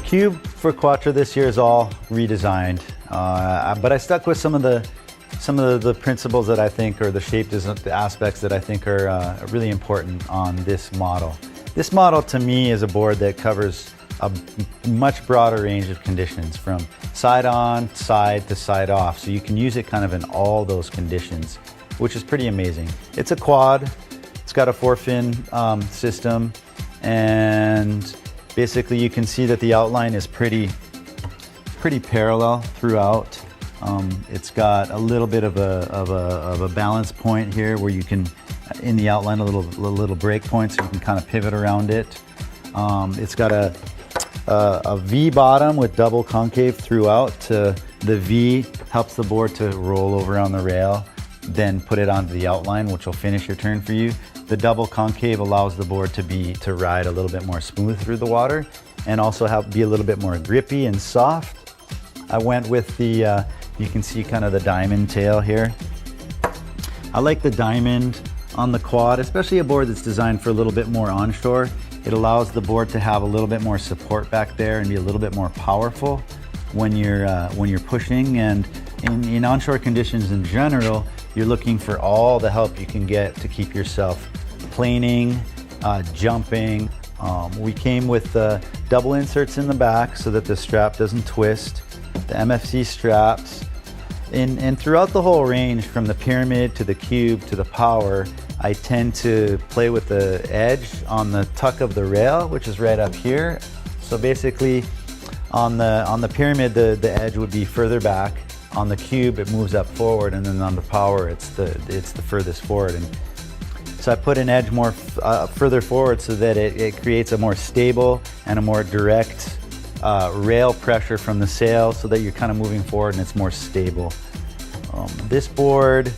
cube for Quatro this year is all redesigned, but I stuck with some of the principles that I think, or the shape design, the aspects that I think are really important on this model. This model to me is a board that covers a much broader range of conditions, from side on, side to side off. So you can use it kind of in all those conditions, which is pretty amazing. It's a quad. It's got a 4-fin system, and basically you can see that the outline is pretty parallel throughout. It's got a little bit of a balance point here where you can, in the outline, a little break point, so you can kind of pivot around it. It's got a V bottom with double concave throughout. The V helps the board to roll over on the rail, then put it onto the outline, which will finish your turn for you. The double concave allows the board to ride a little bit more smooth through the water, and also be a little bit more grippy and soft. I went with the, you can see kind of the diamond tail here. I like the diamond on the quad, especially a board that's designed for a little bit more onshore. It allows the board to have a little bit more support back there and be a little bit more powerful when you're pushing. And in onshore conditions in general, you're looking for all the help you can get to keep yourself planing, jumping. We came with double inserts in the back so that the strap doesn't twist, the MFC straps. And throughout the whole range, from the pyramid to the cube to the power, I tend to play with the edge on the tuck of the rail, which is right up here. So basically, on the pyramid, the edge would be further back. On the cube, it moves up forward, and then on the power, it's the furthest forward. And so I put an edge more further forward so that it creates a more stable and a more direct rail pressure from the sail, so that you're kind of moving forward and it's more stable. This board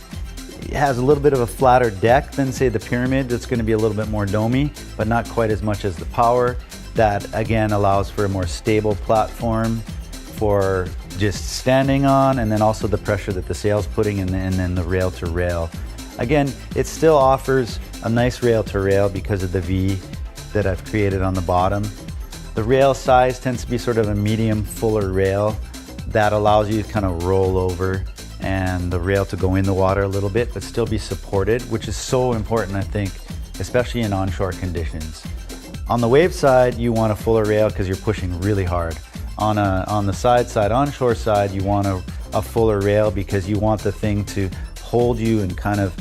has a little bit of a flatter deck than, say, the pyramid. That's going to be a little bit more domey, but not quite as much as the power. That again allows for a more stable platform for just standing on, and then also the pressure that the sail's putting in, and then the rail to rail. Again, it still offers a nice rail to rail because of the V that I've created on the bottom. The rail size tends to be sort of a medium, fuller rail that allows you to kind of roll over and the rail to go in the water a little bit, but still be supported, which is so important, I think, especially in onshore conditions. On the wave side, you want a fuller rail because you're pushing really hard. On the side, onshore side, you want a fuller rail because you want the thing to hold you and kind of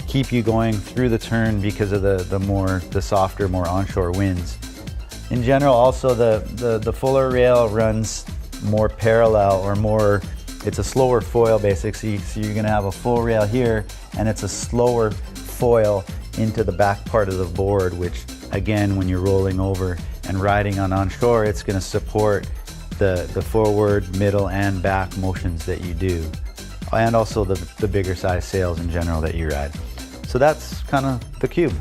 keep you going through the turn because of the softer, more onshore winds. In general, also the fuller rail runs more parallel, or more, it's a slower foil basically. So you're gonna have a full rail here, and it's a slower foil into the back part of the board, which again, when you're rolling over and riding on onshore, it's gonna support the forward, middle, and back motions that you do, and also the bigger size sails in general that you ride. So that's kind of the cube.